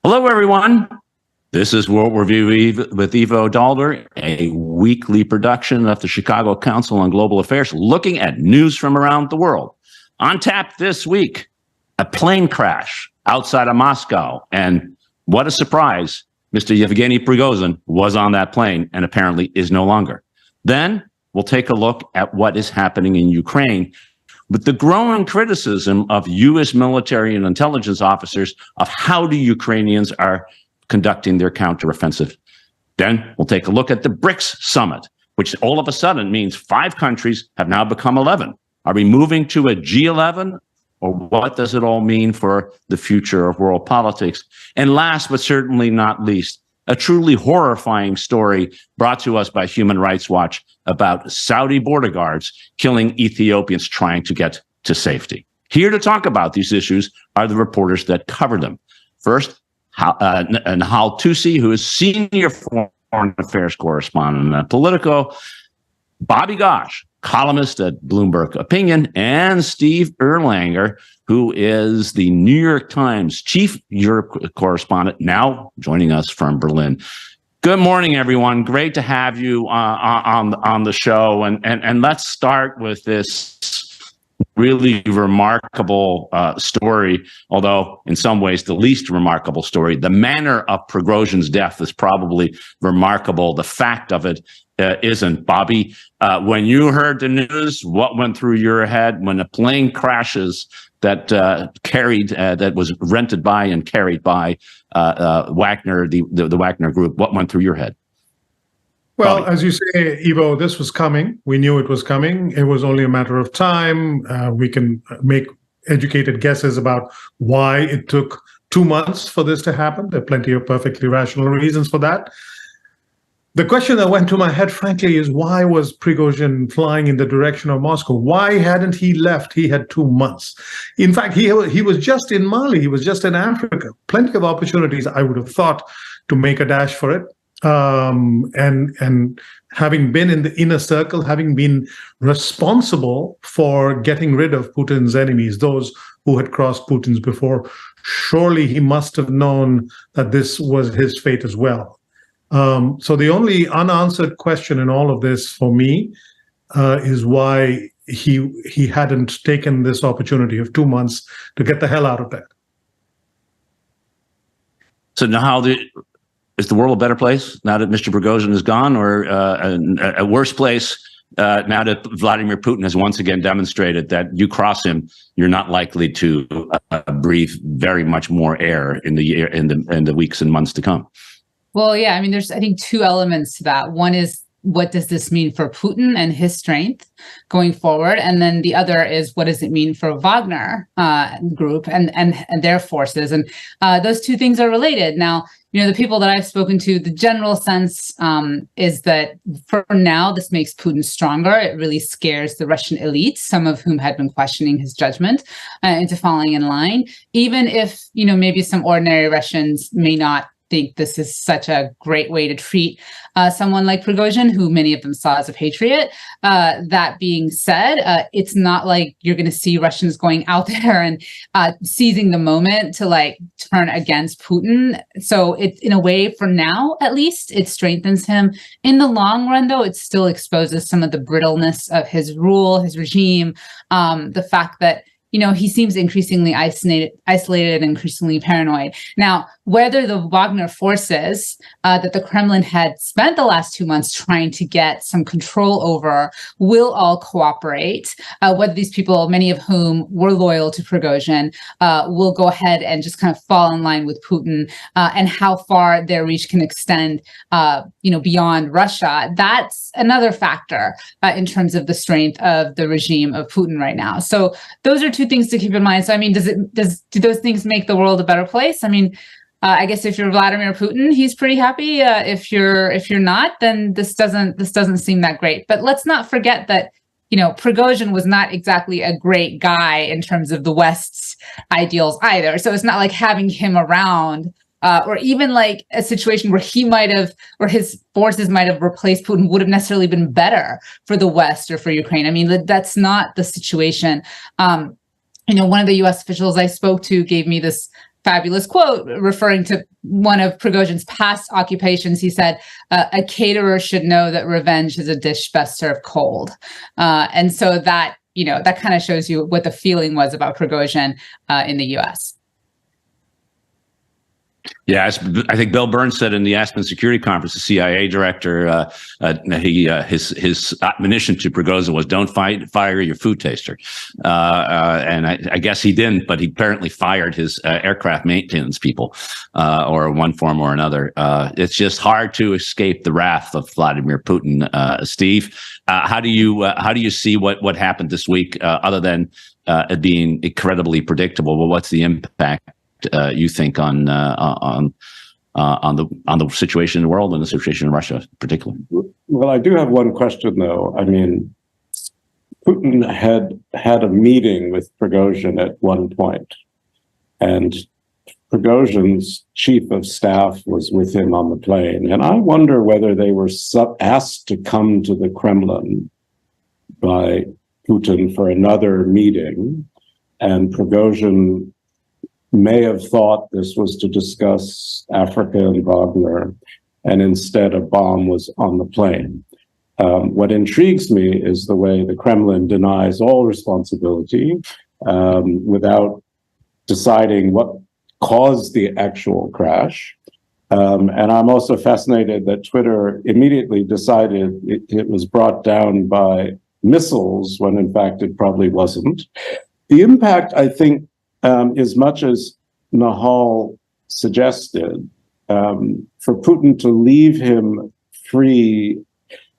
Hello, everyone. This is World Review with Ivo Daalder, a weekly production of the Chicago Council on Global Affairs, looking at news from around the world. On tap this week, a plane crash outside of Moscow. And what a surprise, Mr. Yevgeny Prigozhin was on that plane and apparently is no longer. Then we'll take a look at what is happening in Ukraine with the growing criticism of U.S. military and intelligence officers of how the Ukrainians are conducting their counteroffensive. Then we'll take a look at the BRICS summit, which all of a sudden means 5 countries have now become 11. Are we moving to a G11? Or what does it all mean for the future of world politics? And last but certainly not least, a truly horrifying story brought to us by Human Rights Watch about Saudi border guards killing Ethiopians trying to get to safety. Here to talk about these issues are the reporters that cover them. First, Nahal Toosi, who is senior foreign affairs correspondent at Politico, Bobby Ghosh, columnist at Bloomberg Opinion, and Steve Erlanger, who is the New York Times chief Europe correspondent, now joining us from Berlin. Good morning, everyone. Great to have you on the show. And let's start with this really remarkable story, although in some ways the least remarkable story. The manner of Prigozhin's death is probably remarkable. The fact of it isn't. Bobby, when you heard the news, what went through your head when a plane crashes that that was rented by and carried by Wagner, the Wagner group? What went through your head? Well, Bobby, as you say, Ivo, this was coming. We knew it was coming. It was only a matter of time. We can make educated guesses about why it took 2 months for this to happen. There are plenty of perfectly rational reasons for that. The question that went to my head, frankly, is why was Prigozhin flying in the direction of Moscow? Why hadn't he left? He had 2 months. In fact, he was just in Mali. He was just in Africa. Plenty of opportunities, I would have thought, to make a dash for it. And having been in the inner circle, having been responsible for getting rid of Putin's enemies, those who had crossed Putin's before, surely he must have known that this was his fate as well. So the only unanswered question in all of this for me is why he hadn't taken this opportunity of 2 months to get the hell out of there. So now, is the world a better place now that Mr. Prigozhin is gone, or a worse place now that Vladimir Putin has once again demonstrated that you cross him, you're not likely to breathe very much more air in the weeks and months to come? Well, yeah, I mean, there's, I think, 2 elements to that. One is, what does this mean for Putin and his strength going forward? And then the other is, what does it mean for Wagner group and their forces? And those 2 things are related. Now, you know, the people that I've spoken to, the general sense is that for now, this makes Putin stronger. It really scares the Russian elite, some of whom had been questioning his judgment, into falling in line. Even if, you know, maybe some ordinary Russians may not think this is such a great way to treat someone like Prigozhin, who many of them saw as a patriot. That being said, it's not like you're going to see Russians going out there and seizing the moment to like turn against Putin. So it, in a way, for now, at least, it strengthens him. In the long run, though, it still exposes some of the brittleness of his rule, his regime, the fact that, you know, he seems increasingly isolated and increasingly paranoid. Now, whether the Wagner forces that the Kremlin had spent the last 2 months trying to get some control over will all cooperate, whether these people, many of whom were loyal to Prigozhin, will go ahead and just kind of fall in line with Putin, and how far their reach can extend, you know, beyond Russia. That's another factor in terms of the strength of the regime of Putin right now. So those are 2 things to keep in mind. So, I mean, do those things make the world a better place? I mean, I guess if you're Vladimir Putin, he's pretty happy. If you're not, then this doesn't seem that great. But let's not forget that, you know, Prigozhin was not exactly a great guy in terms of the West's ideals either. So it's not like having him around, or even like a situation where he might have, or his forces might have replaced Putin, would have necessarily been better for the West or for Ukraine. I mean, that's not the situation. You know, one of the U.S. officials I spoke to gave me this fabulous quote referring to one of Prigozhin's past occupations. He said, a caterer should know that revenge is a dish best served cold. And so that, that kind of shows you what the feeling was about Prigozhin in the U.S. Yeah, I think Bill Burns said in the Aspen Security Conference, the CIA director, his admonition to Prigozhin was, "Don't fire your food taster," and I guess he didn't, but he apparently fired his aircraft maintenance people, or one form or another. It's just hard to escape the wrath of Vladimir Putin. Steve, how do you see what happened this week, other than it being incredibly predictable? Well, what's the impact you think on the situation in the world and the situation in Russia, particularly? Well, I do have one question, though. I mean, Putin had a meeting with Prigozhin at one point, and Prigozhin's chief of staff was with him on the plane. And I wonder whether they were asked to come to the Kremlin by Putin for another meeting, and Prigozhin may have thought this was to discuss Africa and Wagner, and instead a bomb was on the plane. What intrigues me is the way the Kremlin denies all responsibility without deciding what caused the actual crash. And I'm also fascinated that Twitter immediately decided it was brought down by missiles when in fact it probably wasn't. The impact, I think, as much as Nahal suggested, for Putin to leave him free,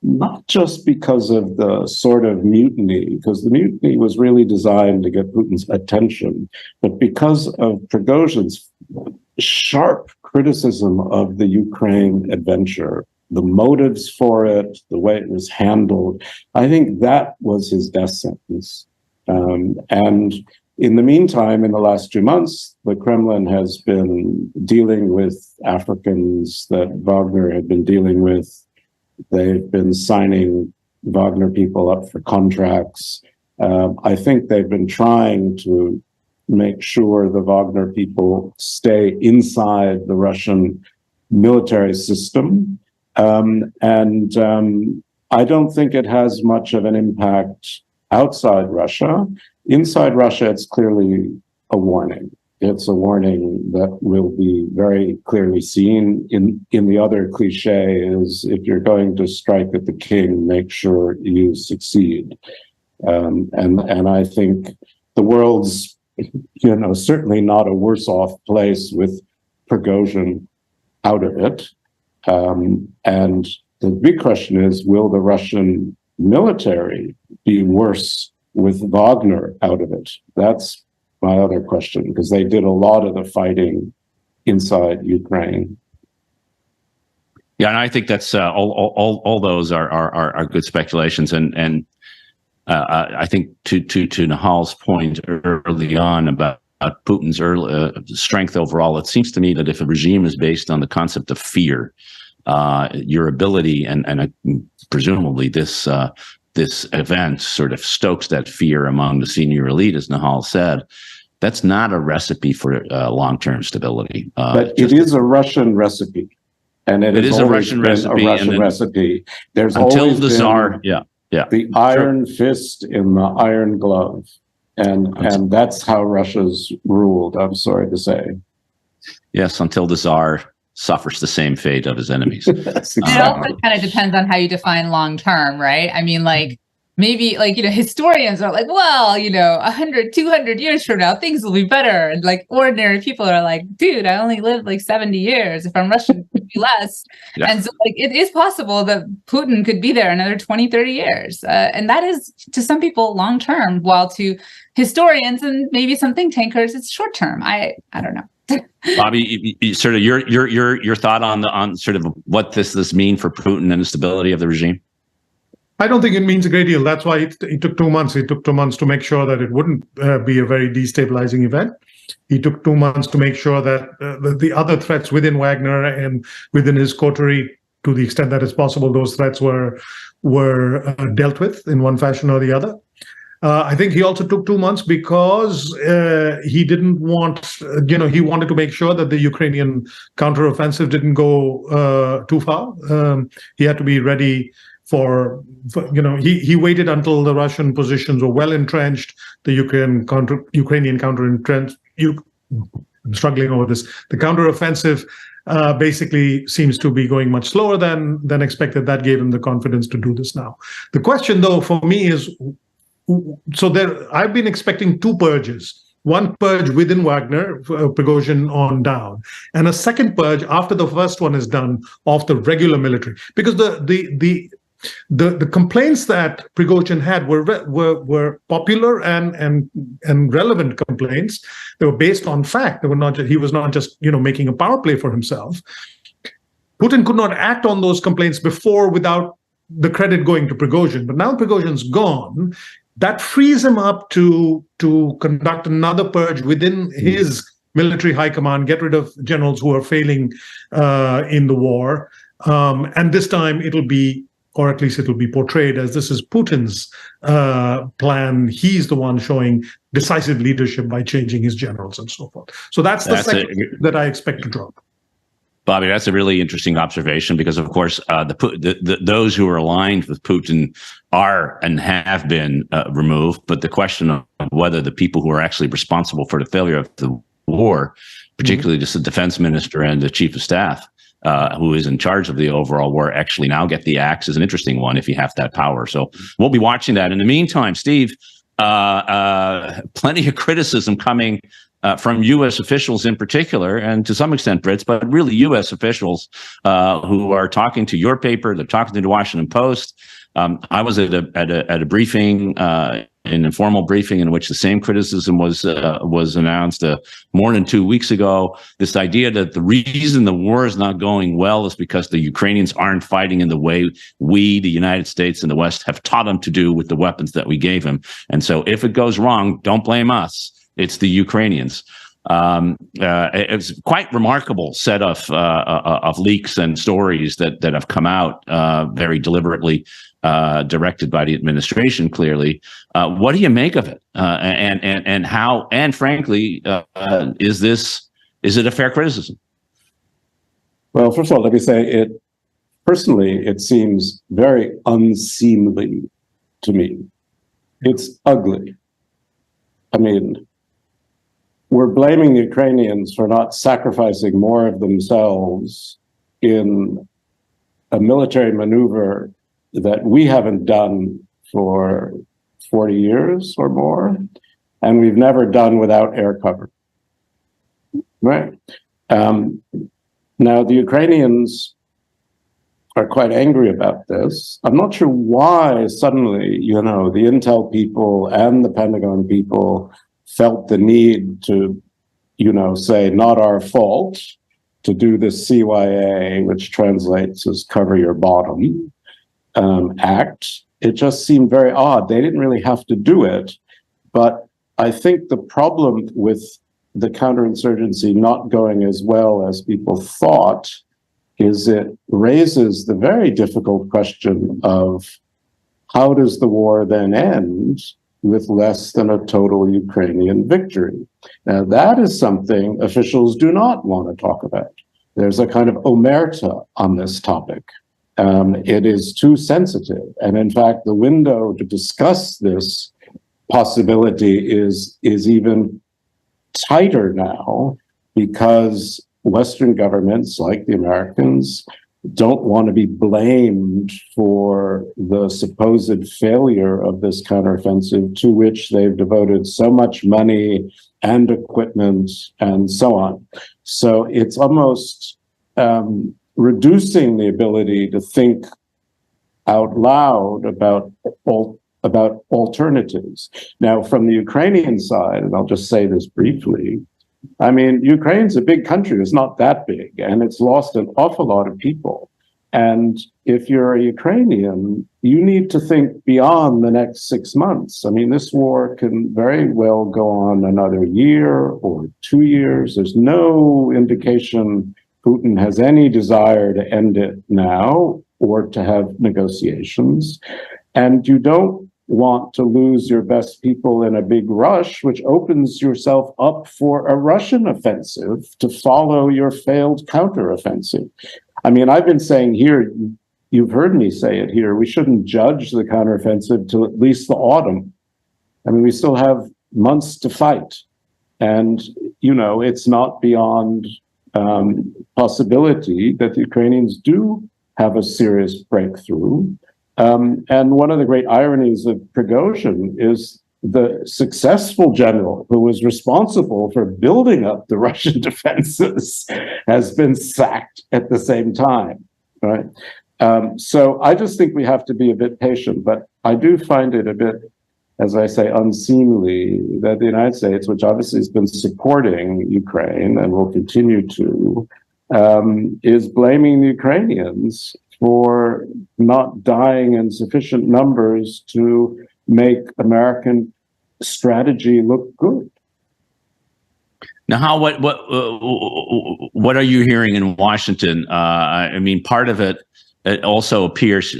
not just because of the sort of mutiny, because the mutiny was really designed to get Putin's attention, but because of Prigozhin's sharp criticism of the Ukraine adventure, the motives for it, the way it was handled. I think that was his death sentence. And in the meantime, in the last 2 months, the Kremlin has been dealing with Africans that Wagner had been dealing with. They've been signing Wagner people up for contracts. I think they've been trying to make sure the Wagner people stay inside the Russian military system. And I don't think it has much of an impact outside Russia. Inside Russia, it's clearly a warning. It's a warning that will be very clearly seen. In the other cliche is, if you're going to strike at the king, make sure you succeed. And I think the world's, certainly not a worse off place with Prigozhin out of it. And the big question is, will the Russian military be worse with Wagner out of it? That's my other question, because they did a lot of the fighting inside Ukraine. Yeah, and I think that's all those are good speculations, and I think to Nahal's point early on about Putin's strength overall, it seems to me that if a regime is based on the concept of fear, your ability and presumably this event sort of stokes that fear among the senior elite, as Nahal said. That's not a recipe for long-term stability. But it is a Russian recipe, and it is a Russian recipe. There's until always the Tsar, the iron fist in the iron glove, and that's how Russia's ruled. I'm sorry to say. Yes, until the Tsar suffers the same fate of his enemies. It also kind of depends on how you define long-term, right? I mean, maybe historians are like, well, 100, 200 years from now, things will be better. And ordinary people are like, dude, I only lived 70 years. If I'm Russian, it could be less. Yeah. And so it is possible that Putin could be there another 20, 30 years. And that is, to some people, long-term, while to historians and maybe some think tankers, it's short-term. I don't know. Bobby, sort of your thought on sort of what this mean for Putin and the stability of the regime? I don't think it means a great deal. That's why it took 2 months. It took 2 months to make sure that it wouldn't be a very destabilizing event. He took 2 months to make sure that the other threats within Wagner and within his coterie, to the extent that is possible, those threats were dealt with in one fashion or the other. I think he also took 2 months because he didn't want, he wanted to make sure that the Ukrainian counteroffensive didn't go too far. He had to be ready for he waited until the Russian positions were well entrenched, the Ukrainian counter-entrenched. I'm struggling over this. The counteroffensive basically seems to be going much slower than expected. That gave him the confidence to do this now. The question, though, for me is, I've been expecting 2 purges. One purge within Wagner, Prigozhin on down, and a second purge after the first one is done of the regular military. Because the complaints that Prigozhin had were popular and relevant complaints. They were based on fact. They were not. He was not just making a power play for himself. Putin could not act on those complaints before without the credit going to Prigozhin. But now Prigozhin's gone. That frees him up to conduct another purge within his military high command, get rid of generals who are failing in the war. And this time it'll be, or at least it'll be portrayed as this is Putin's plan. He's the one showing decisive leadership by changing his generals and so forth. So that's the second that I expect to drop. Bobby, that's a really interesting observation because, of course, those who are aligned with Putin are and have been removed. But the question of whether the people who are actually responsible for the failure of the war, particularly just the defense minister and the chief of staff, who is in charge of the overall war, actually now get the axe is an interesting one if you have that power. So we'll be watching that. In the meantime, Steve, plenty of criticism coming from U.S. officials in particular, and to some extent Brits, but really U.S. officials who are talking to your paper, they're talking to the Washington Post. I was at a briefing, an informal briefing, in which the same criticism was announced more than 2 weeks ago. This idea that the reason the war is not going well is because the Ukrainians aren't fighting in the way we, the United States and the West, have taught them to do with the weapons that we gave them. And so if it goes wrong, don't blame us. It's the Ukrainians. It's quite remarkable set of leaks and stories that have come out very deliberately, directed by the administration. Clearly, what do you make of it? And how? And frankly, is it a fair criticism? Well, first of all, let me say personally, it seems very unseemly to me. It's ugly. I mean, we're blaming the Ukrainians for not sacrificing more of themselves in a military maneuver that we haven't done for 40 years or more, and we've never done without air cover. Right? Now, the Ukrainians are quite angry about this. I'm not sure why suddenly, the intel people and the Pentagon people felt the need to, say, not our fault, to do this CYA, which translates as cover your bottom act. It just seemed very odd. They didn't really have to do it. But I think the problem with the counterinsurgency not going as well as people thought is it raises the very difficult question of how does the war then end with less than a total Ukrainian victory? Now, that is something officials do not want to talk about. There's a kind of omerta on this topic. It is too sensitive. And in fact, the window to discuss this possibility is even tighter now because Western governments, like the Americans, don't want to be blamed for the supposed failure of this counteroffensive to which they've devoted so much money and equipment and so on. So it's almost reducing the ability to think out loud about alternatives. Now, from the Ukrainian side, and I'll just say this briefly, I mean, Ukraine's a big country. It's not that big, and it's lost an awful lot of people. And if you're a Ukrainian, you need to think beyond the next 6 months. I mean, this war can very well go on another year or 2 years. There's no indication Putin has any desire to end it now or to have negotiations. And you don't want to lose your best people in a big rush, which opens yourself up for a Russian offensive to follow your failed counteroffensive. I mean, I've been saying here, you've heard me say it here, we shouldn't judge the counteroffensive till at least the autumn. I mean, we still have months to fight. And, you know, it's not beyond possibility that the Ukrainians do have a serious breakthrough. And one of the great ironies of Prigozhin is the successful general who was responsible for building up the Russian defenses has been sacked at the same time, right? So I just think we have to be a bit patient, but I do find it a bit, as I say, unseemly that the United States, which obviously has been supporting Ukraine and will continue to, is blaming the Ukrainians for not dying in sufficient numbers to make American strategy look good. Now, what are you hearing in Washington? I mean, part of it also appears,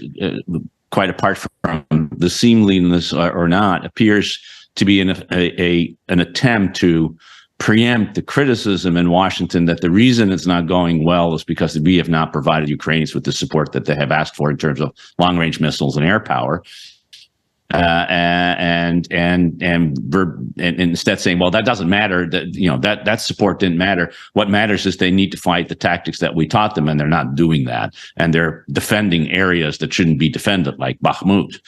quite apart from the seemliness or not, appears to be an attempt to preempt the criticism in Washington that the reason it's not going well is because we have not provided Ukrainians with the support that they have asked for in terms of long-range missiles and air power. And instead saying, well, that doesn't matter, that, you know, that support didn't matter. What matters is they need to fight the tactics that we taught them, and they're not doing that. And they're defending areas that shouldn't be defended, like Bakhmut.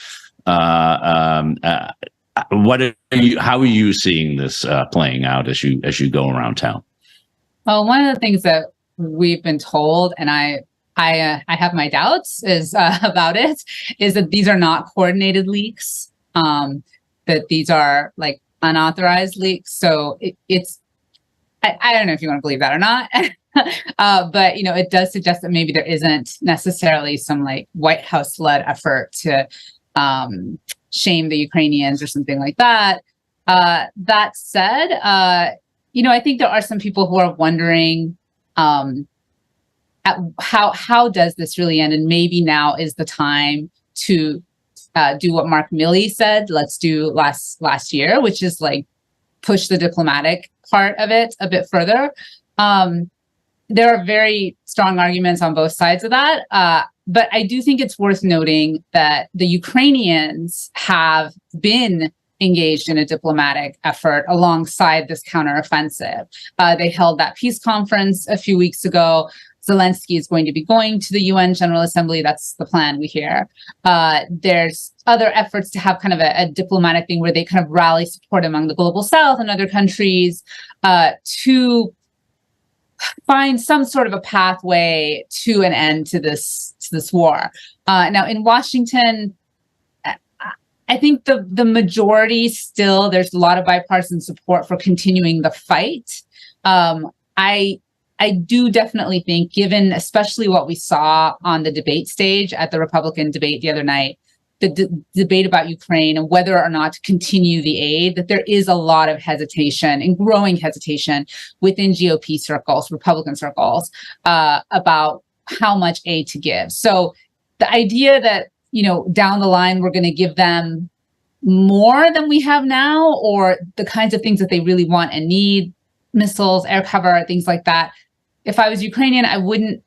How are you seeing this playing out as you go around town? Well, one of the things that we've been told, and I have my doubts about it, is that these are not coordinated leaks, that these are like unauthorized leaks. So I don't know if you want to believe that or not, but, you know, it does suggest that maybe there isn't necessarily some like White House-led effort to shame the Ukrainians or something like that. That said, you know, I think there are some people who are wondering, how does this really end? And maybe now is the time to do what Mark Milley said, let's do last year, which is like push the diplomatic part of it a bit further. There are very strong arguments on both sides of that. But I do think it's worth noting that the Ukrainians have been engaged in a diplomatic effort alongside this counteroffensive. They held that peace conference a few weeks ago. Zelensky is going to be going to the UN General Assembly. That's the plan, we hear. There's other efforts to have kind of a diplomatic thing where they kind of rally support among the global South and other countries to find some sort of a pathway to an end to this war. Now, in Washington, I think the majority still, there's a lot of bipartisan support for continuing the fight. I do definitely think, given especially what we saw on the debate stage at the Republican debate the other night, the debate about Ukraine and whether or not to continue the aid, that there is a lot of hesitation and growing hesitation within GOP circles, Republican circles, about how much aid to give. So the idea that, you know, down the line, we're going to give them more than we have now, or the kinds of things that they really want and need, missiles, air cover, things like that. If I was Ukrainian, I wouldn't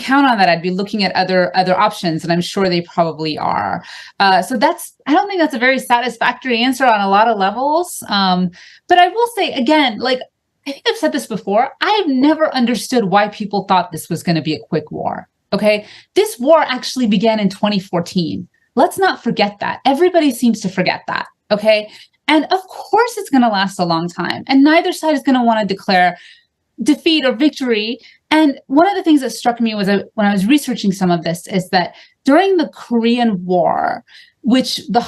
count on that. I'd be looking at other options, and I'm sure they probably are. So I don't think that's a very satisfactory answer on a lot of levels. But I will say again, like, I think I've said this before, I've never understood why people thought this was going to be a quick war. Okay. This war actually began in 2014. Let's not forget that. Everybody seems to forget that. Okay. And of course it's going to last a long time, and neither side is going to want to declare defeat or victory. And one of the things that struck me was when I was researching some of this is that during the Korean War, which the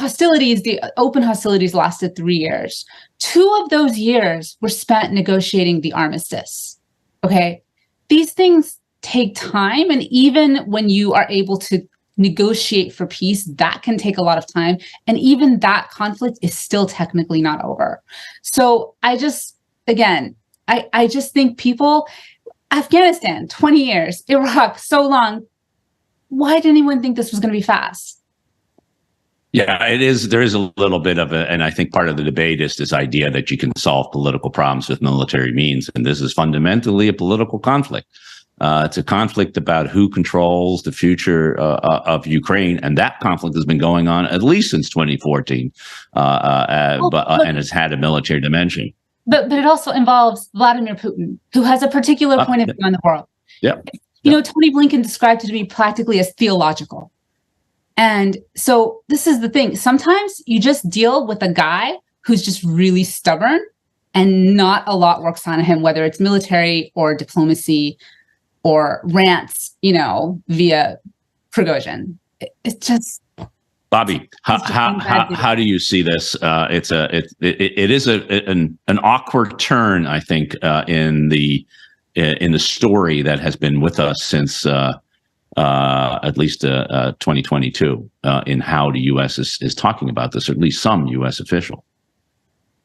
open hostilities lasted 3 years, 2 of those years were spent negotiating the armistice. Okay. These things take time. And even when you are able to negotiate for peace, that can take a lot of time. And even that conflict is still technically not over. So I just think people, Afghanistan, 20 years, Iraq, so long. Why did anyone think this was going to be fast? Yeah, it is. There is a little bit of and I think part of the debate is this idea that you can solve political problems with military means. And this is fundamentally a political conflict. It's a conflict about who controls the future of Ukraine. And that conflict has been going on at least since 2014, and has had a military dimension. But it also involves Vladimir Putin, who has a particular point of view on the world. Yeah. You know, Tony Blinken described it to be practically as theological. And so this is the thing. Sometimes you just deal with a guy who's just really stubborn and not a lot works on him, whether it's military or diplomacy or rants, you know, via Prigozhin. It's just... Bobby, how do you see this? It is an awkward turn, I think, in the story that has been with us since at least 2022 in how the U.S. is talking about this, or at least some U.S. official.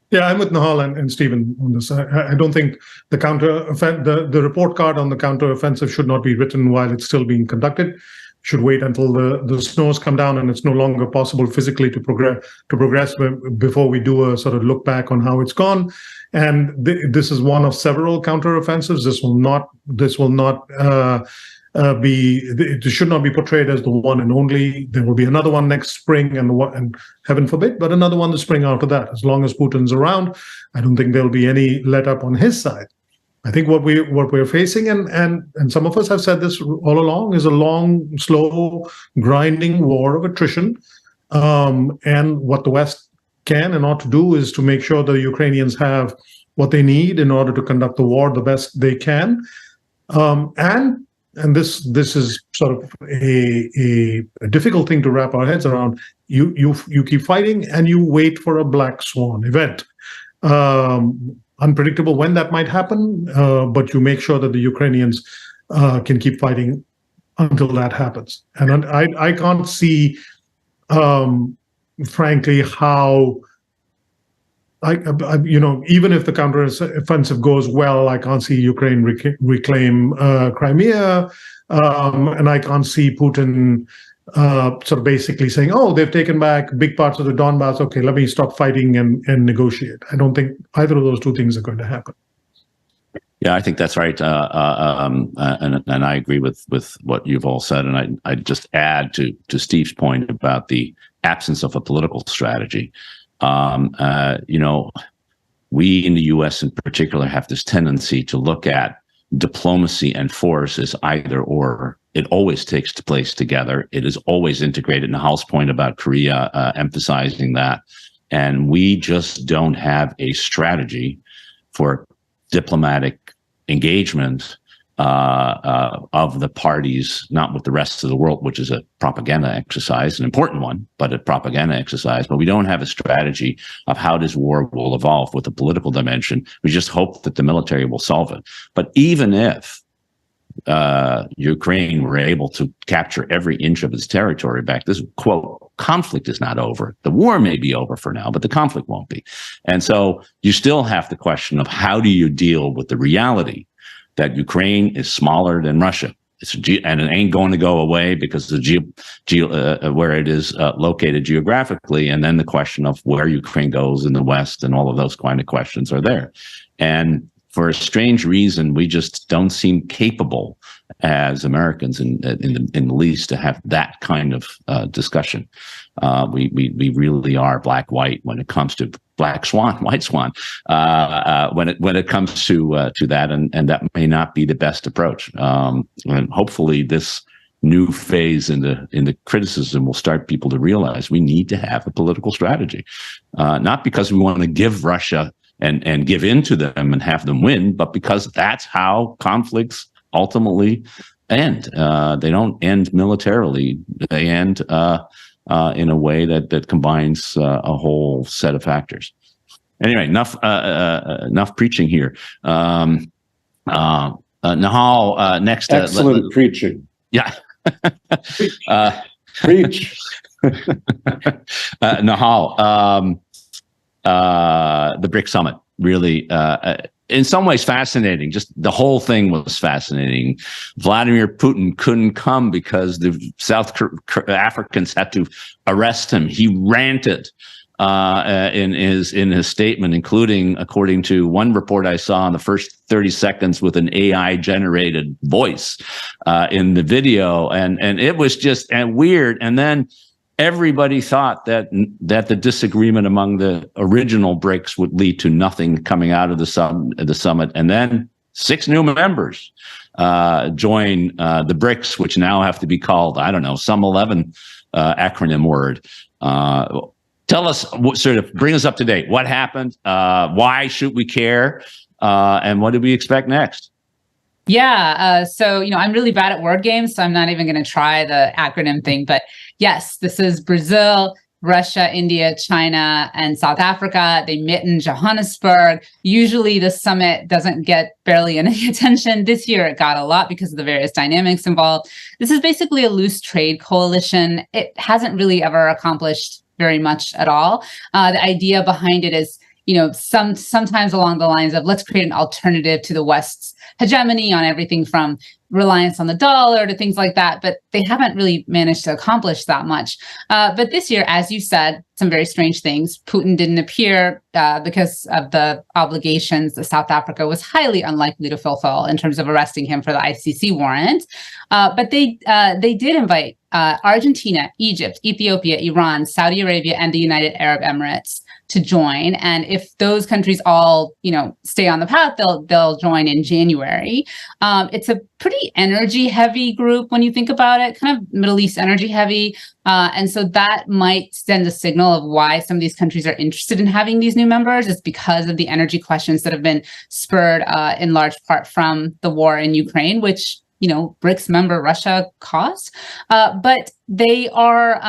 Yeah, I'm with Nahal and Stephen on this. I don't think the report card on the counteroffensive should not be written while it's still being conducted. Should wait until the snows come down and it's no longer possible physically to progress before we do a sort of look back on how it's gone. And this is one of several counteroffensives. This will not it should not be portrayed as the one and only. There will be another one next spring, and heaven forbid, but another one the spring after that. As long as Putin's around, I don't think there'll be any let up on his side. I think what we're facing, and some of us have said this all along, is a long, slow, grinding war of attrition. And what the West can and ought to do is to make sure the Ukrainians have what they need in order to conduct the war the best they can. And this is sort of a difficult thing to wrap our heads around. You keep fighting and you wait for a black swan event. Unpredictable when that might happen, but you make sure that the Ukrainians can keep fighting until that happens. And I can't see, frankly, how, even if the counteroffensive goes well, I can't see Ukraine reclaim Crimea, and I can't see Putin sort of basically saying, "Oh, they've taken back big parts of the Donbass. Okay, let me stop fighting and negotiate." I don't think either of those two things are going to happen. Yeah, I think that's right, and I agree with what you've all said. And I just add to Steve's point about the absence of a political strategy. We in the U.S. in particular have this tendency to look at diplomacy and force as either or. It always takes place together. It is always integrated. Nahal's point about Korea emphasizing that. And we just don't have a strategy for diplomatic engagement of the parties, not with the rest of the world, which is a propaganda exercise, an important one, but a propaganda exercise. But we don't have a strategy of how this war will evolve with a political dimension. We just hope that the military will solve it. But even if Ukraine were able to capture every inch of its territory back, this quote, conflict is not over. The war may be over for now, but the conflict won't be. And so you still have the question of how do you deal with the reality that Ukraine is smaller than Russia. And it ain't going to go away because of where it is located geographically. And then the question of where Ukraine goes in the West and all of those kind of questions are there. And for a strange reason, we just don't seem capable as Americans in the least to have that kind of discussion. We really are black-white when it comes to black swan, white swan, when it comes to that, and that may not be the best approach. And hopefully this new phase in the criticism will start people to realize we need to have a political strategy, not because we want to give Russia and give in to them and have them win, but because that's how conflicts ultimately end. They don't end militarily; they end in a way that combines a whole set of factors. Anyway, enough preaching here. Nahal, next. Excellent preaching. Yeah. Preach. Nahal, the BRICS summit, really, in some ways fascinating. Just the whole thing was fascinating. Vladimir Putin couldn't come because the South Africans had to arrest him. He ranted in his statement, including, according to one report I saw, in the first 30 seconds with an AI generated voice in the video, and it was just weird. And then everybody thought that the disagreement among the original BRICS would lead to nothing coming out of the summit, and then 6 new members join the BRICS, which now have to be called, I don't know, some 11 acronym word. Tell us, bring us up to date. What happened? Why should we care? And what do we expect next? Yeah. So, I'm really bad at word games, so I'm not even going to try the acronym thing. But yes, this is Brazil, Russia, India, China, and South Africa. They met in Johannesburg. Usually the summit doesn't get barely any attention. This year it got a lot because of the various dynamics involved. This is basically a loose trade coalition. It hasn't really ever accomplished very much at all. The idea behind it is, sometimes along the lines of, let's create an alternative to the West's hegemony on everything from reliance on the dollar to things like that, but they haven't really managed to accomplish that much. But this year, as you said, some very strange things. Putin didn't appear because of the obligations that South Africa was highly unlikely to fulfill in terms of arresting him for the ICC warrant. But they did invite Argentina, Egypt, Ethiopia, Iran, Saudi Arabia, and the United Arab Emirates to join. And if those countries all, stay on the path, they'll join in January. It's a pretty energy heavy group when you think about it, kind of Middle East energy heavy. And so that might send a signal of why some of these countries are interested in having these new members. It's because of the energy questions that have been spurred in large part from the war in Ukraine, which BRICS member Russia caused. But they are,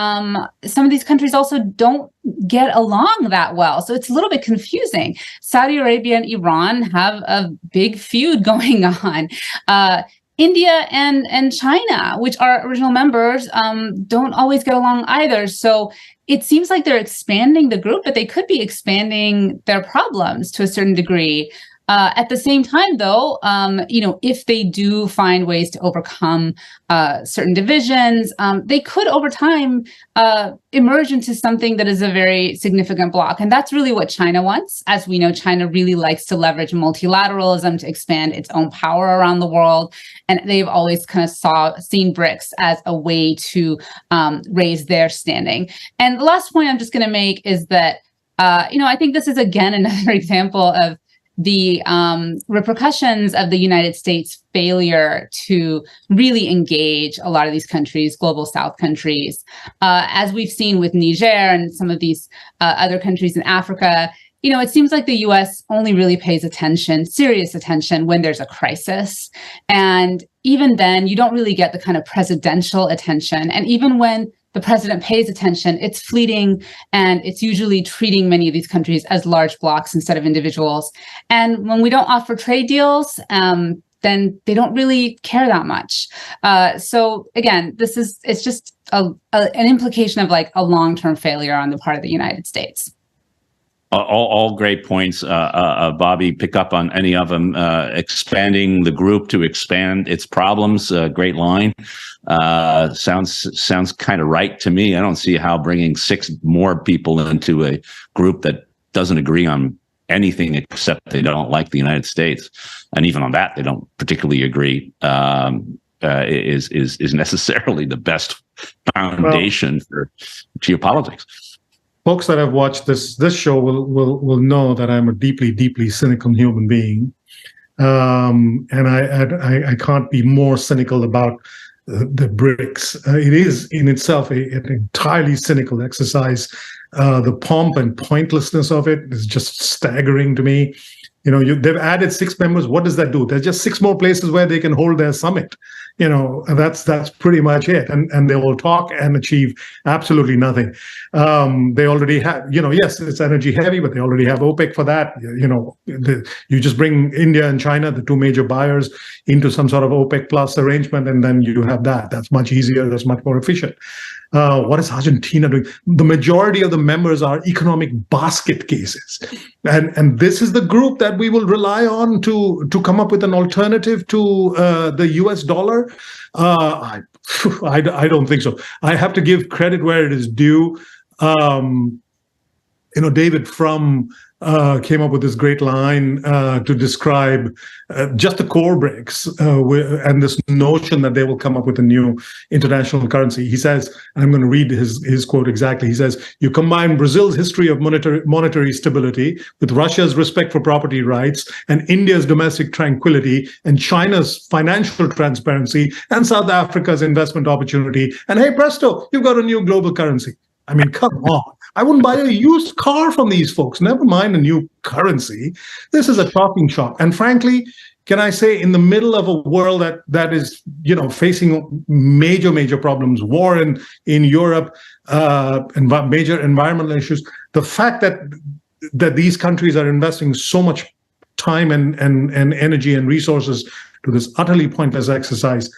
some of these countries also don't get along that well. So it's a little bit confusing. Saudi Arabia and Iran have a big feud going on. India and China, which are original members, don't always get along either. So it seems like they're expanding the group, but they could be expanding their problems to a certain degree. At the same time, though, if they do find ways to overcome certain divisions, they could over time emerge into something that is a very significant bloc. And that's really what China wants. As we know, China really likes to leverage multilateralism to expand its own power around the world. And they've always kind of seen BRICS as a way to raise their standing. And the last point I'm just going to make is that, I think this is, again, another example of the repercussions of the United States' failure to really engage a lot of these countries, global South countries, as we've seen with Niger and some of these other countries in Africa. It seems like the U.S. only really pays attention, serious attention, when there's a crisis. And even then, you don't really get the kind of presidential attention. And even when the president pays attention, it's fleeting, and it's usually treating many of these countries as large blocs instead of individuals. And when we don't offer trade deals, then they don't really care that much. So again, it's just an implication of like a long-term failure on the part of the United States. All great points, Bobby. Pick up on any of them. Expanding the group to expand its problems. Great line. Sounds kind of right to me. I don't see how bringing 6 more people into a group that doesn't agree on anything except they don't like the United States, and even on that they don't particularly agree, is necessarily the best foundation for geopolitics. Folks that have watched this show will know that I'm a deeply, deeply cynical human being, and I can't be more cynical about the BRICS. It is in itself an entirely cynical exercise. The pomp and pointlessness of it is just staggering to me. They've added 6 members. What does that do? There's just 6 more places where they can hold their summit. That's pretty much it. And they will talk and achieve absolutely nothing. They already have, yes, it's energy heavy, but they already have OPEC for that. You just bring India and China, the two major buyers, into some sort of OPEC plus arrangement, and then you have that. That's much easier. That's much more efficient. What is Argentina doing? The majority of the members are economic basket cases. And this is the group that we will rely on to come up with an alternative to the US dollar. I don't think so. I have to give credit where it is due. David Frum came up with this great line to describe just the core BRICS and this notion that they will come up with a new international currency. He says, I'm going to read his quote exactly. He says, you combine Brazil's history of monetary stability with Russia's respect for property rights and India's domestic tranquility and China's financial transparency and South Africa's investment opportunity. And hey, presto, you've got a new global currency. I mean, come on. I wouldn't buy a used car from these folks, never mind a new currency. This is a shocking shock. And frankly, can I say, in the middle of a world that is, facing major problems, war in Europe, major environmental issues, the fact that these countries are investing so much time and energy and resources to this utterly pointless exercise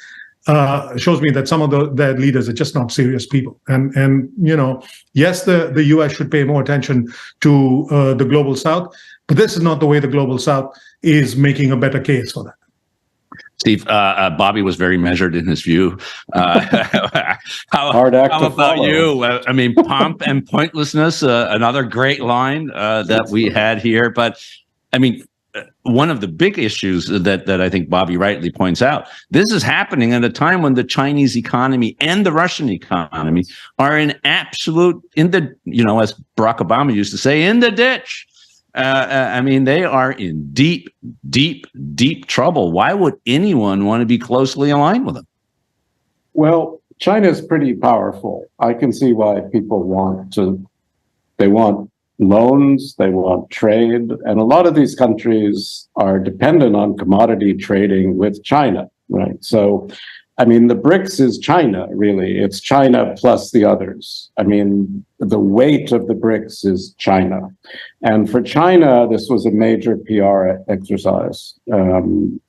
shows me that some of their leaders are just not serious people. And yes, the US should pay more attention to the global South, but this is not the way the global South is making a better case for that. Steve, Bobby was very measured in his view. How about you? I mean, pomp and pointlessness, another great line that we had here. But I mean, one of the big issues that I think Bobby rightly points out, this is happening at a time when the Chinese economy and the Russian economy are as Barack Obama used to say, in the ditch. I mean, they are in deep trouble. Why would anyone want to be closely aligned with them? Well, China is pretty powerful. I can see why people want loans, they want trade, and a lot of these countries are dependent on commodity trading with China, right? So, I mean, the BRICS is China, really. It's China plus the others. I mean, the weight of the BRICS is China. And for China, this was a major PR exercise, and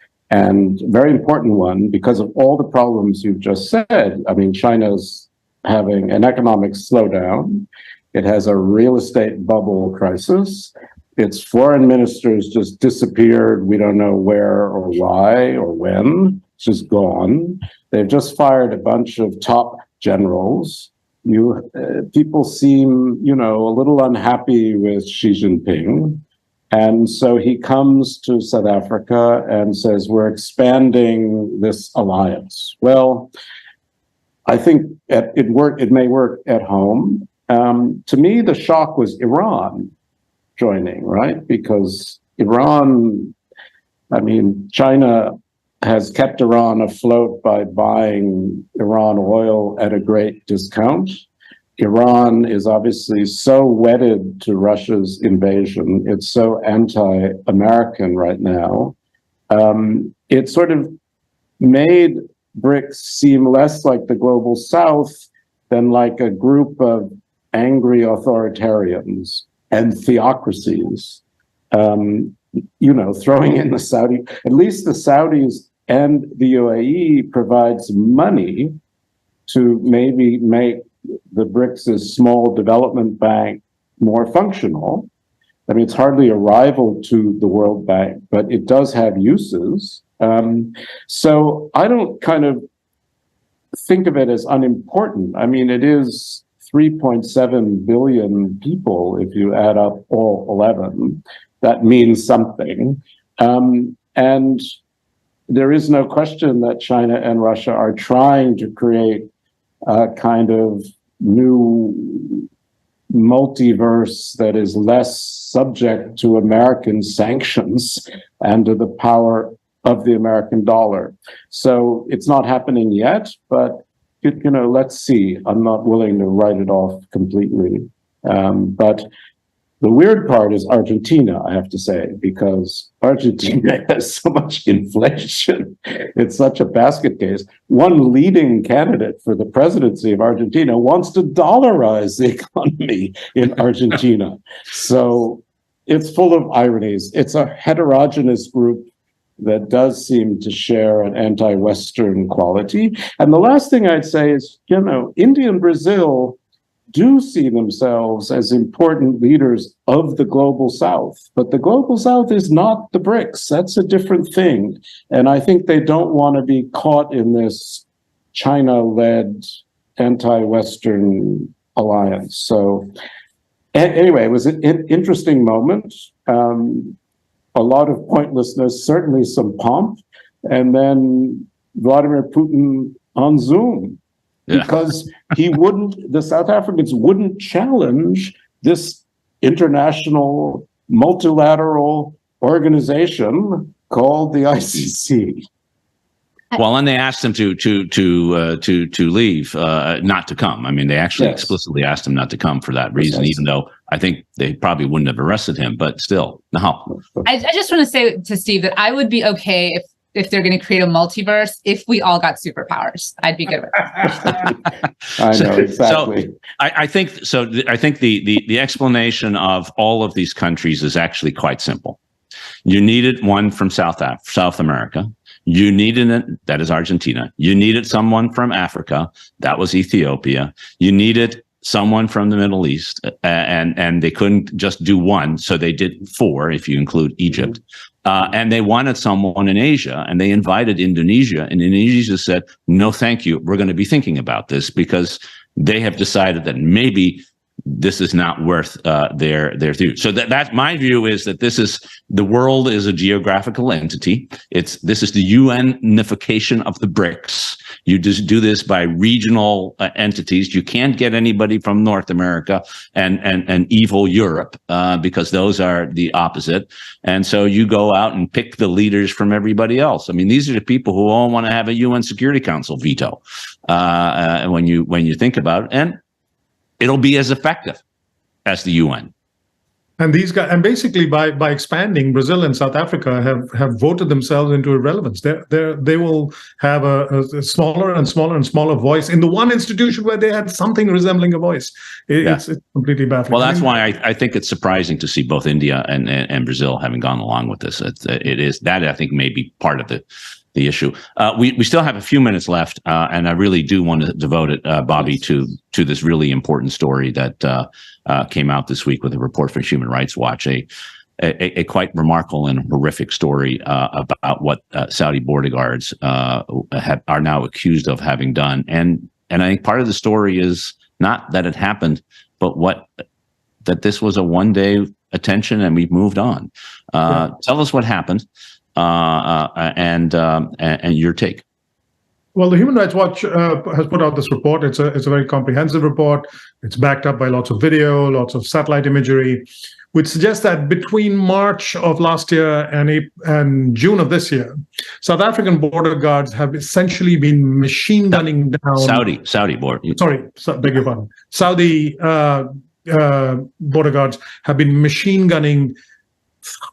very important one because of all the problems you've just said. I mean, China's having an economic slowdown. It has a real estate bubble crisis. Its foreign ministers just disappeared. We don't know where or why or when. It's just gone. They've just fired a bunch of top generals. People seem, a little unhappy with Xi Jinping. And so he comes to South Africa and says, we're expanding this alliance. Well, I think it may work at home. To me, the shock was Iran joining, right? Because China has kept Iran afloat by buying Iran oil at a great discount. Iran is obviously so wedded to Russia's invasion. It's so anti-American right now. It sort of made BRICS seem less like the global South than like a group of angry authoritarians and theocracies, throwing in the Saudi, at least the Saudis and the UAE provides money to maybe make the BRICS' small development bank more functional. I mean, it's hardly a rival to the World Bank, but it does have uses. So I don't kind of think of it as unimportant. I mean, it is 3.7 billion people, if you add up all 11, that means something. And there is no question that China and Russia are trying to create a kind of new multiverse that is less subject to American sanctions and to the power of the American dollar. So it's not happening yet, but let's see. I'm not willing to write it off completely. But The weird part is Argentina, I have to say, because Argentina has so much inflation. It's such a basket case. One leading candidate for the presidency of Argentina wants to dollarize the economy in Argentina. So it's full of ironies. It's a heterogeneous group that does seem to share an anti-Western quality. And the last thing I'd say is, India and Brazil do see themselves as important leaders of the global South. But the global South is not the BRICS. That's a different thing. And I think they don't want to be caught in this China-led anti-Western alliance. So anyway, it was an interesting moment. A lot of pointlessness, certainly some pomp. And then Vladimir Putin on Zoom. Because the South Africans wouldn't challenge this international multilateral organization called the ICC. Well, and they asked him to leave, not to come. I mean, they actually explicitly asked him not to come for that reason, even though I think they probably wouldn't have arrested him. But still, no. I just want to say to Steve that I would be okay if they're going to create a multiverse, if we all got superpowers. I'd be good with it. I know, exactly. So I think the explanation of all of these countries is actually quite simple. You needed one from South America. You needed that is Argentina. You needed someone from Africa. That was Ethiopia. You needed someone from the Middle East, and they couldn't just do one, so they did 4 if you include Egypt. And they wanted someone in Asia, and they invited Indonesia, and Indonesia said, no, thank you. We're going to be thinking about this because they have decided that maybe this is not worth their view. So that my view is that the world is a geographical entity. This is the unification of the BRICS. You just do this by regional entities. You can't get anybody from North America and evil Europe because those are the opposite. And so you go out and pick the leaders from everybody else. I mean, these are the people who all want to have a UN Security Council veto when you think about it. And it'll be as effective as the UN. And these guys, and basically by expanding, Brazil and South Africa have voted themselves into irrelevance. They will have a smaller and smaller and smaller voice in the one institution where they had something resembling a voice. It's completely baffling. Well, that's why I think it's surprising to see both India and Brazil having gone along with this. It is that I think may be part of the issue. We still have a few minutes left, and I really do want to devote it, Bobby, to this really important story that came out this week with a report from Human Rights Watch, a quite remarkable and horrific story about what Saudi border guards are now accused of having done. And I think part of the story is not that it happened, but that this was a one-day attention and we've moved on. Tell us what happened. And your take. Well, the Human Rights Watch has put out this report. It's a very comprehensive report. It's backed up by lots of video, lots of satellite imagery, which suggests that between March of last year and June of this year, South African border guards have essentially been machine gunning down Saudi border. Beg your pardon. Saudi border guards have been machine gunning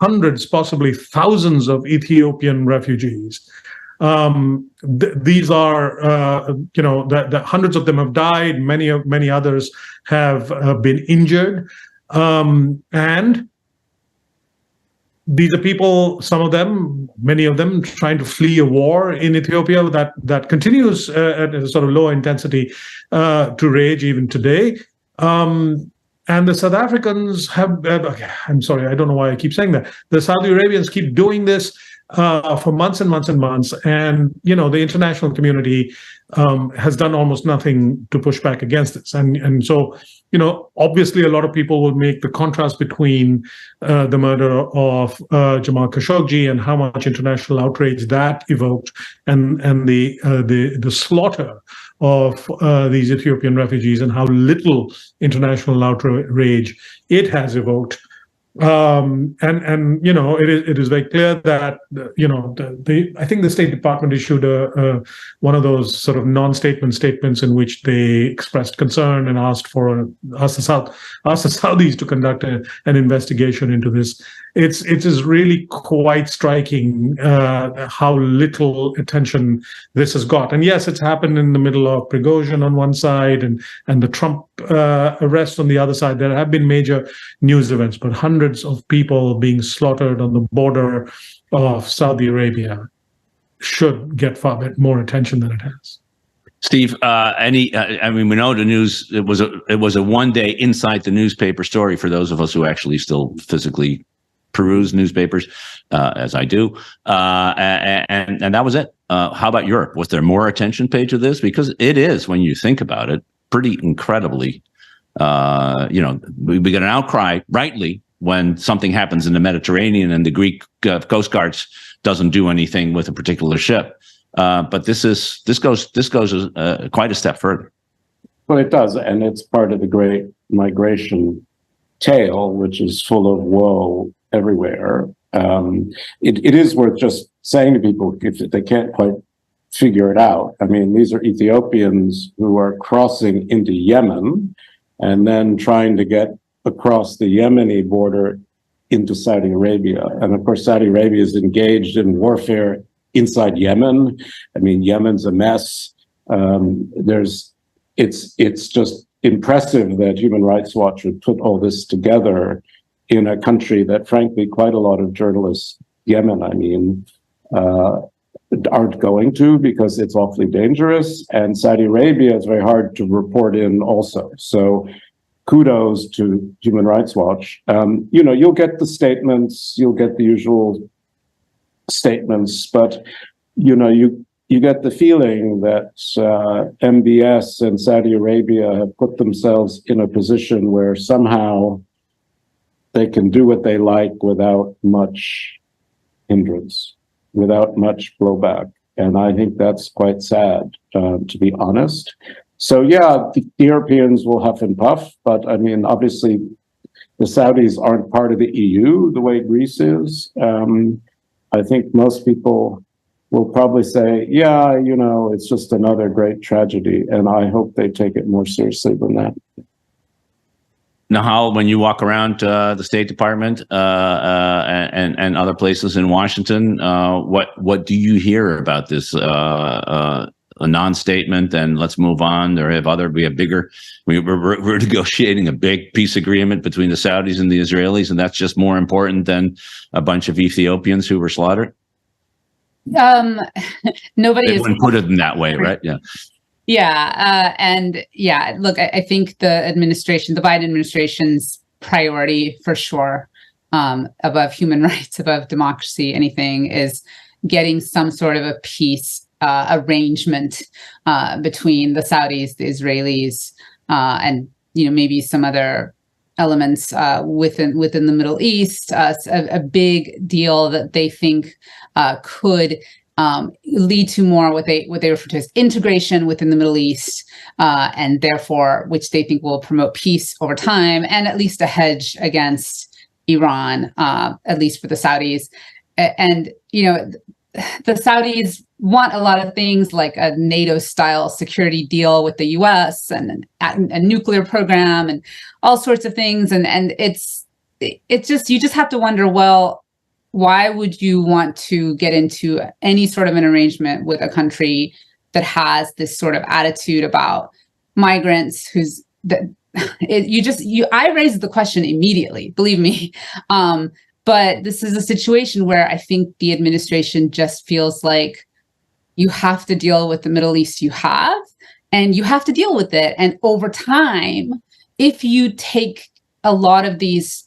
hundreds, possibly thousands of Ethiopian refugees. These are, the hundreds of them have died. Many others have been injured. And these are people, many of them trying to flee a war in Ethiopia that continues at a sort of low intensity to rage even today. And the South Africans I'm sorry, I don't know why I keep saying that. The Saudi Arabians keep doing this for months and months and months. And, the international community has done almost nothing to push back against this. And so, obviously a lot of people will make the contrast between the murder of Jamal Khashoggi and how much international outrage that evoked and the slaughter of these Ethiopian refugees and how little international outrage it has evoked. And it is very clear that I think the State Department issued one of those sort of non-statement statements in which they expressed concern and asked the Saudis to conduct an investigation into this. It is really quite striking how little attention this has got. And yes, it's happened in the middle of Prigozhin on one side and the Trump arrest on the other side. There have been major news events, but hundreds of people being slaughtered on the border of Saudi Arabia should get far bit more attention than it has. Steve, I mean, we know the news. It was a one-day inside the newspaper story for those of us who actually still physically peruse newspapers, as I do, and that was it. How about Europe? Was there more attention paid to this? Because it is, when you think about it, pretty incredibly. We get an outcry, rightly, when something happens in the Mediterranean and the Greek Coast Guards doesn't do anything with a particular ship. But this goes quite a step further. Well, it does, and it's part of the great migration tale, which is full of woe everywhere. It is worth just saying to people, if they can't quite figure it out. I mean, these are Ethiopians who are crossing into Yemen and then trying to get across the Yemeni border into Saudi Arabia. And of course, Saudi Arabia is engaged in warfare inside Yemen. I mean, Yemen's a mess. It's just impressive that Human Rights Watch would put all this together in a country that, frankly, quite a lot of journalists, Yemen, I mean, aren't going to because it's awfully dangerous. And Saudi Arabia is very hard to report in also. So kudos to Human Rights Watch. You'll get the statements, you'll get the usual statements, but you get the feeling that MBS and Saudi Arabia have put themselves in a position where somehow they can do what they like without much hindrance, without much blowback. And I think that's quite sad, to be honest. So yeah, the Europeans will huff and puff, but I mean, obviously, the Saudis aren't part of the EU the way Greece is. I think most people will probably say, yeah, it's just another great tragedy, and I hope they take it more seriously than that. Nahal, when you walk around the State Department and other places in Washington, what do you hear about this? A non-statement, and let's move on. We're negotiating a big peace agreement between the Saudis and the Israelis, and that's just more important than a bunch of Ethiopians who were slaughtered. Nobody wouldn't put it in that way, right? Yeah. Yeah. Look, I think the Biden administration's priority for sure, above human rights, above democracy, anything, is getting some sort of a peace arrangement between the Saudis, the Israelis, and maybe some other elements within the Middle East. A big deal that they think could lead to more what they refer to as integration within the Middle East, and therefore, which they think will promote peace over time, and at least a hedge against Iran, at least for the Saudis. And the Saudis want a lot of things like a NATO-style security deal with the U.S. and a nuclear program and all sorts of things. And it's just, you just have to wonder, well, why would you want to get into any sort of an arrangement with a country that has this sort of attitude about migrants I raised the question immediately, believe me. But this is a situation where I think the administration just feels like you have to deal with the Middle East you have, and you have to deal with it. And over time, if you take a lot of these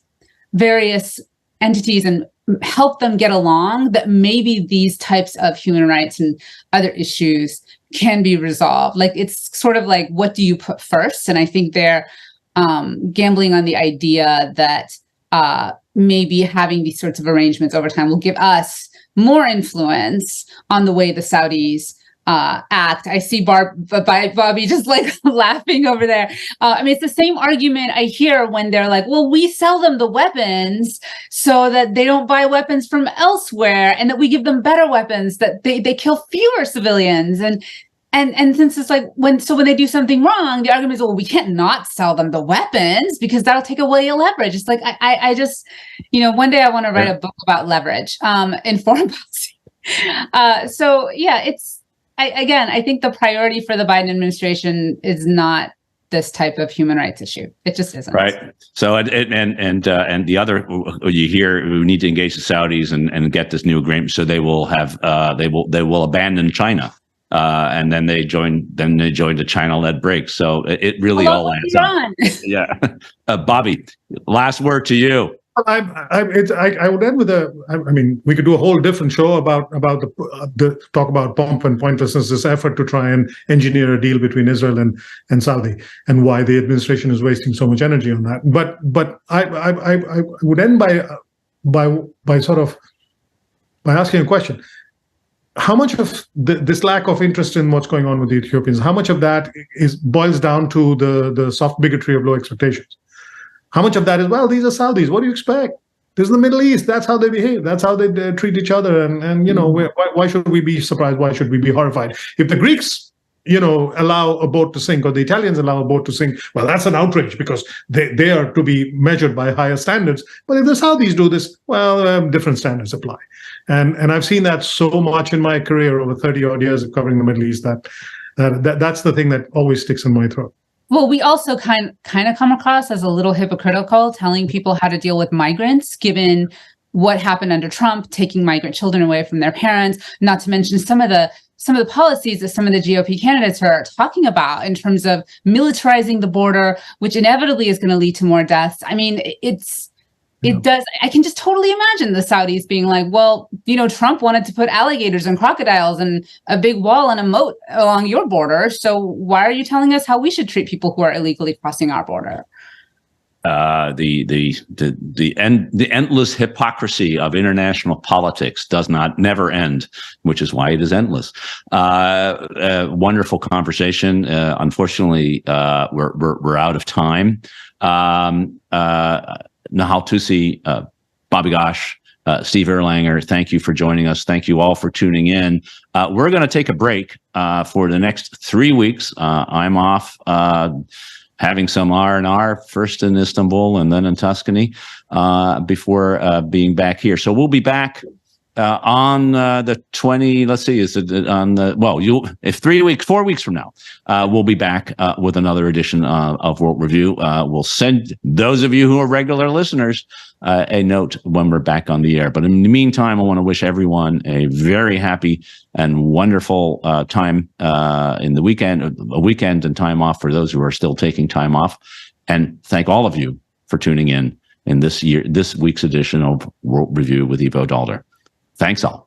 various entities and help them get along, that maybe these types of human rights and other issues can be resolved. Like, it's sort of like, what do you put first? And I think they're gambling on the idea that maybe having these sorts of arrangements over time will give us more influence on the way the Saudis act. I see Bobby just like laughing over there. I mean, it's the same argument I hear when they're like, well, we sell them the weapons so that they don't buy weapons from elsewhere, and that we give them better weapons, that they kill fewer civilians. And since it's like when they do something wrong, the argument is, well, we can't not sell them the weapons because that'll take away your leverage. It's like, I just, one day I want to write a book about leverage in foreign policy. So yeah, I think the priority for the Biden administration is not this type of human rights issue. It just isn't. Right. So and the other, you hear, we need to engage the Saudis and get this new agreement. So they will have they will abandon China. And then they joined the China-led BRICS. So it really all lands on. Yeah. Bobby, last word to you. I would end with we could do a whole different show about the talk about pomp and pointlessness, this effort to try and engineer a deal between Israel and Saudi, and why the administration is wasting so much energy on that. But I would end by asking a question. How much of this lack of interest in what's going on with the Ethiopians, how much of that boils down to the soft bigotry of low expectations? How much of that is, well, these are Saudis, what do you expect? This is the Middle East, that's how they behave, that's how they treat each other, and why should we be surprised? Why should we be horrified? If the Greeks, allow a boat to sink, or the Italians allow a boat to sink, well, that's an outrage because they are to be measured by higher standards. But if the Saudis do this, well, different standards apply. And I've seen that so much in my career over 30 odd years of covering the Middle East that's the thing that always sticks in my throat. Well, we also kind of come across as a little hypocritical, telling people how to deal with migrants, given what happened under Trump, taking migrant children away from their parents, not to mention some of the policies that some of the GOP candidates are talking about in terms of militarizing the border, which inevitably is going to lead to more deaths. I mean, it does. I can just totally imagine the Saudis being like, well, Trump wanted to put alligators and crocodiles and a big wall and a moat along your border. So why are you telling us how we should treat people who are illegally crossing our border? The endless hypocrisy of international politics never end, which is why it is endless. Wonderful conversation. Unfortunately, we're out of time. Nahal Toosi, Bobby Ghosh, Steve Erlanger, thank you for joining us. Thank you all for tuning in. We're going to take a break for the next 3 weeks. I'm off having some R&R, first in Istanbul and then in Tuscany, before being back here. So we'll be back on the 20, let's see, is it on the, well, 4 weeks from now, we'll be back with another edition of World Review. We'll send those of you who are regular listeners a note when we're back on the air. But in the meantime, I want to wish everyone a very happy and wonderful time in the weekend, a weekend and time off for those who are still taking time off. And thank all of you for tuning in this week's edition of World Review with Ivo Daalder. Thanks all.